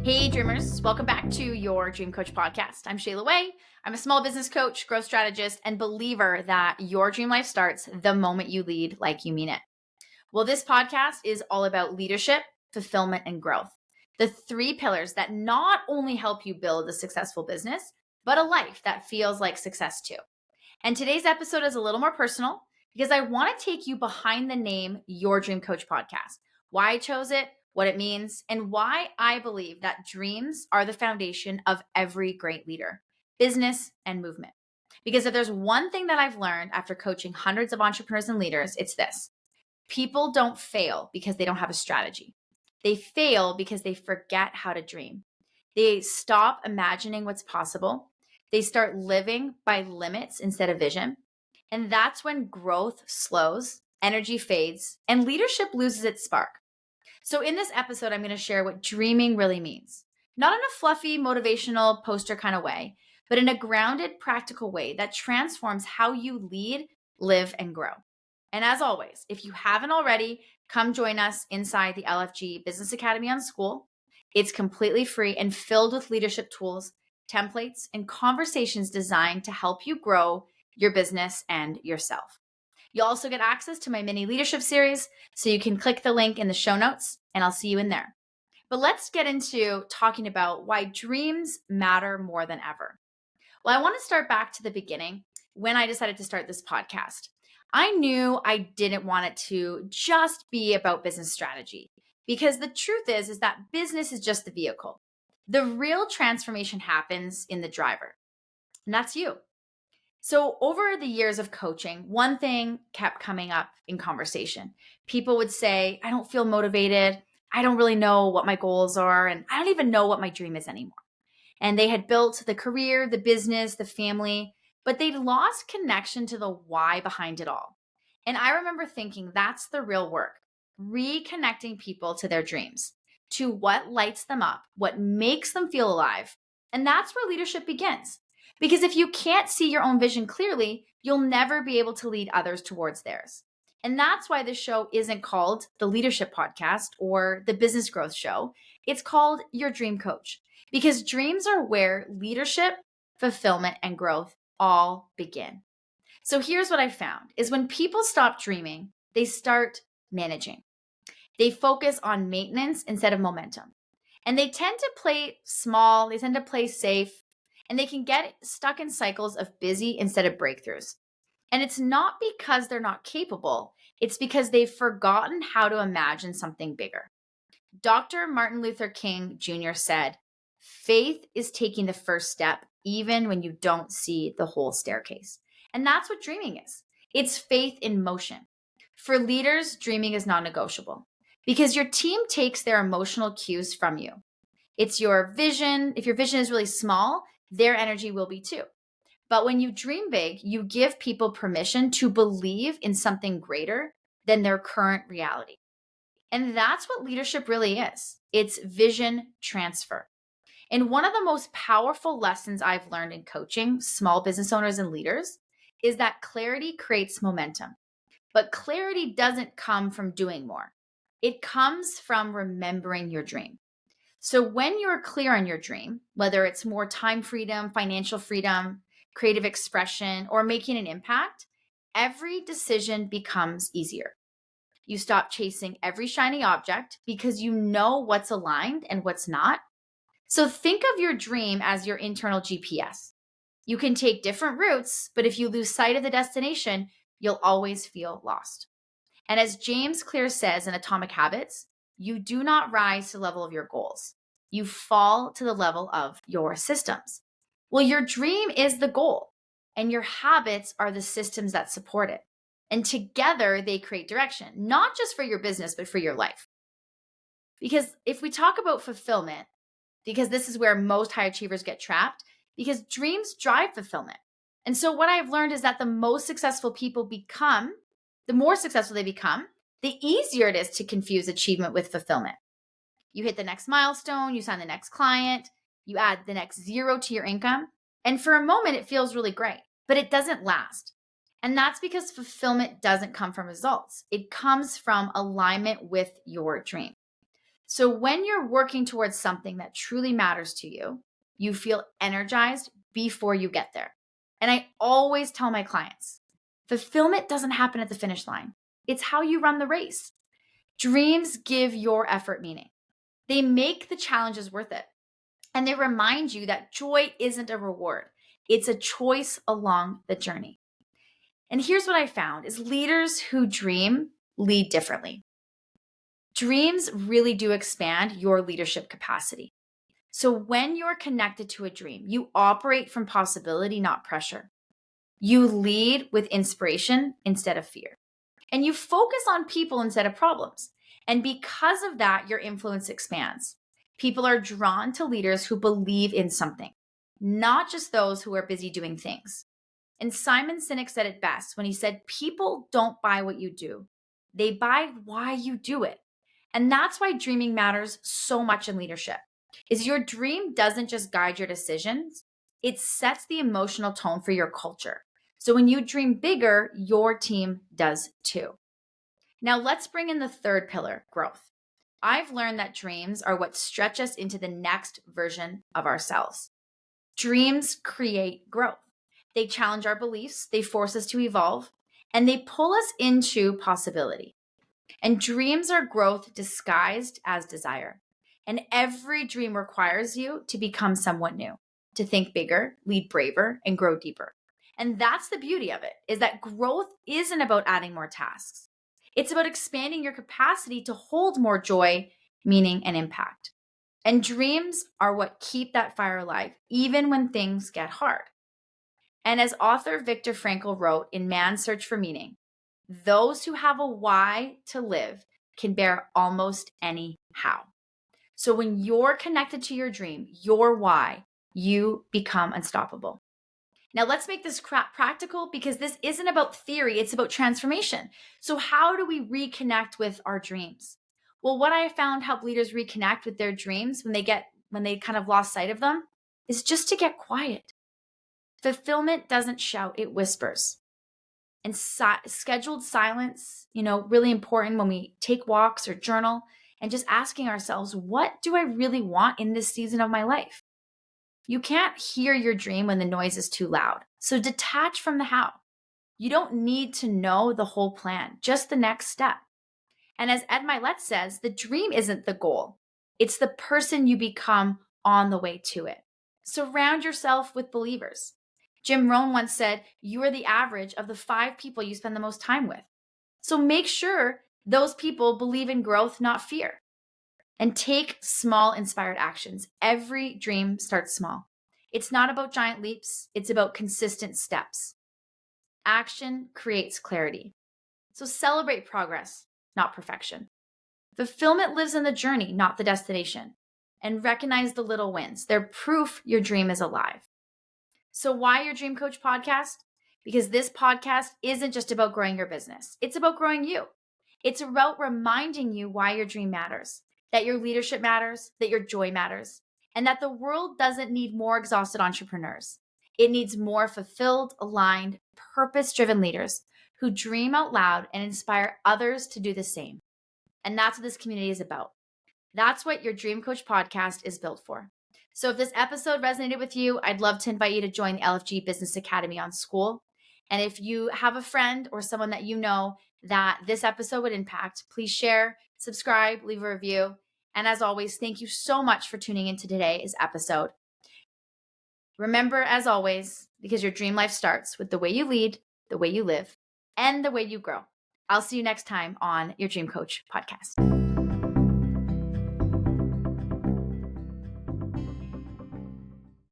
Hey dreamers, welcome back to your Dream Coach podcast. I'm Shayla Wey. I'm a small business coach, growth strategist, and believer that your dream life starts the moment you lead like you mean it. Well, this podcast is all about leadership, fulfillment, and growth. The three pillars that not only help you build a successful business, but a life that feels like success too. And today's episode is a little more personal because I want to take you behind the name Your Dream Coach podcast, why I chose it, what it means, and why I believe that dreams are the foundation of every great leader, business, and movement. Because if there's one thing that I've learned after coaching hundreds of entrepreneurs and leaders, it's this. People don't fail because they don't have a strategy. They fail because they forget how to dream. They stop imagining what's possible. They start living by limits instead of vision. And that's when growth slows, energy fades, and leadership loses its spark. So in this episode, I'm going to share what dreaming really means. Not in a fluffy, motivational poster kind of way, but in a grounded, practical way that transforms how you lead, live, and grow. And as always, if you haven't already, come join us inside the LFG Business Academy on School. It's completely free and filled with leadership tools, templates, and conversations designed to help you grow your business and yourself. You'll also get access to my mini leadership series, so you can click the link in the show notes and I'll see you in there. But let's get into talking about why dreams matter more than ever. Well, I want to start back to the beginning when I decided to start this podcast. I knew I didn't want it to just be about business strategy because the truth is that business is just the vehicle. The real transformation happens in the driver, and that's you. So over the years of coaching, one thing kept coming up in conversation. People would say, I don't feel motivated. I don't really know what my goals are. And I don't even know what my dream is anymore. And they had built the career, the business, the family, but they'd lost connection to the why behind it all. And I remember thinking that's the real work, reconnecting people to their dreams, to what lights them up, what makes them feel alive. And that's where leadership begins. Because if you can't see your own vision clearly, you'll never be able to lead others towards theirs. And that's why this show isn't called the Leadership Podcast or the Business Growth Show. It's called Your Dream Coach, because dreams are where leadership, fulfillment, and growth all begin. So here's what I found is when people stop dreaming, they start managing. They focus on maintenance instead of momentum. And they tend to play small, they tend to play safe, and they can get stuck in cycles of busy instead of breakthroughs. And it's not because they're not capable, it's because they've forgotten how to imagine something bigger. Dr. Martin Luther King Jr. said, faith is taking the first step even when you don't see the whole staircase. And that's what dreaming is. It's faith in motion. For leaders, dreaming is non-negotiable because your team takes their emotional cues from you. It's your vision. If your vision is really small, their energy will be too. But when you dream big, you give people permission to believe in something greater than their current reality. And that's what leadership really is. It's vision transfer. And one of the most powerful lessons I've learned in coaching small business owners and leaders is that clarity creates momentum. But clarity doesn't come from doing more. It comes from remembering your dream. So when you're clear on your dream, whether it's more time freedom, financial freedom, creative expression, or making an impact, every decision becomes easier. You stop chasing every shiny object because you know what's aligned and what's not. So think of your dream as your internal GPS. You can take different routes, but if you lose sight of the destination, you'll always feel lost. And as James Clear says in Atomic Habits, you do not rise to the level of your goals. You fall to the level of your systems. Well, your dream is the goal, and your habits are the systems that support it. And together they create direction, not just for your business, but for your life. Because if we talk about fulfillment, because this is where most high achievers get trapped, because dreams drive fulfillment. And so what I've learned is that the more successful they become, the easier it is to confuse achievement with fulfillment. You hit the next milestone, you sign the next client, you add the next zero to your income. And for a moment, it feels really great, but it doesn't last. And that's because fulfillment doesn't come from results. It comes from alignment with your dream. So when you're working towards something that truly matters to you, you feel energized before you get there. And I always tell my clients, fulfillment doesn't happen at the finish line. It's how you run the race. Dreams give your effort meaning. They make the challenges worth it. And they remind you that joy isn't a reward. It's a choice along the journey. And here's what I found is leaders who dream lead differently. Dreams really do expand your leadership capacity. So when you're connected to a dream, you operate from possibility, not pressure. You lead with inspiration instead of fear. And you focus on people instead of problems. And because of that, your influence expands. People are drawn to leaders who believe in something, not just those who are busy doing things. And Simon Sinek said it best when he said, people don't buy what you do. They buy why you do it. And that's why dreaming matters so much in leadership. Is your dream doesn't just guide your decisions, it sets the emotional tone for your culture. So when you dream bigger, your team does too. Now let's bring in the third pillar, growth. I've learned that dreams are what stretch us into the next version of ourselves. Dreams create growth. They challenge our beliefs, they force us to evolve, and they pull us into possibility. And dreams are growth disguised as desire. And every dream requires you to become somewhat new, to think bigger, lead braver, and grow deeper. And that's the beauty of it, is that growth isn't about adding more tasks. It's about expanding your capacity to hold more joy, meaning, and impact. And dreams are what keep that fire alive, even when things get hard. And as author Viktor Frankl wrote in Man's Search for Meaning, those who have a why to live can bear almost any how. So when you're connected to your dream, your why, you become unstoppable. Now let's make this practical because this isn't about theory, it's about transformation. So how do we reconnect with our dreams? Well, what I found help leaders reconnect with their dreams when they kind of lost sight of them is just to get quiet. Fulfillment doesn't shout, it whispers. And scheduled silence, really important when we take walks or journal, and just asking ourselves, what do I really want in this season of my life? You can't hear your dream when the noise is too loud. So detach from the how. You don't need to know the whole plan, just the next step. And as Ed Milet says, the dream isn't the goal. It's the person you become on the way to it. Surround yourself with believers. Jim Rohn once said, you are the average of the 5 people you spend the most time with. So make sure those people believe in growth, not fear. And take small inspired actions. Every dream starts small. It's not about giant leaps. It's about consistent steps. Action creates clarity. So celebrate progress, not perfection. Fulfillment lives in the journey, not the destination. And recognize the little wins. They're proof your dream is alive. So why your Dream Coach podcast? Because this podcast isn't just about growing your business. It's about growing you. It's about reminding you why your dream matters, that your leadership matters, that your joy matters, and that the world doesn't need more exhausted entrepreneurs. It needs more fulfilled, aligned, purpose-driven leaders who dream out loud and inspire others to do the same. And that's what this community is about. That's what your Dream Coach podcast is built for. So if this episode resonated with you, I'd love to invite you to join the LFG Business Academy on School. And if you have a friend or someone that you know that this episode would impact, please share, subscribe, leave a review. And as always, thank you so much for tuning into today's episode. Remember, as always, because your dream life starts with the way you lead, the way you live, and the way you grow. I'll see you next time on your Dream Coach podcast.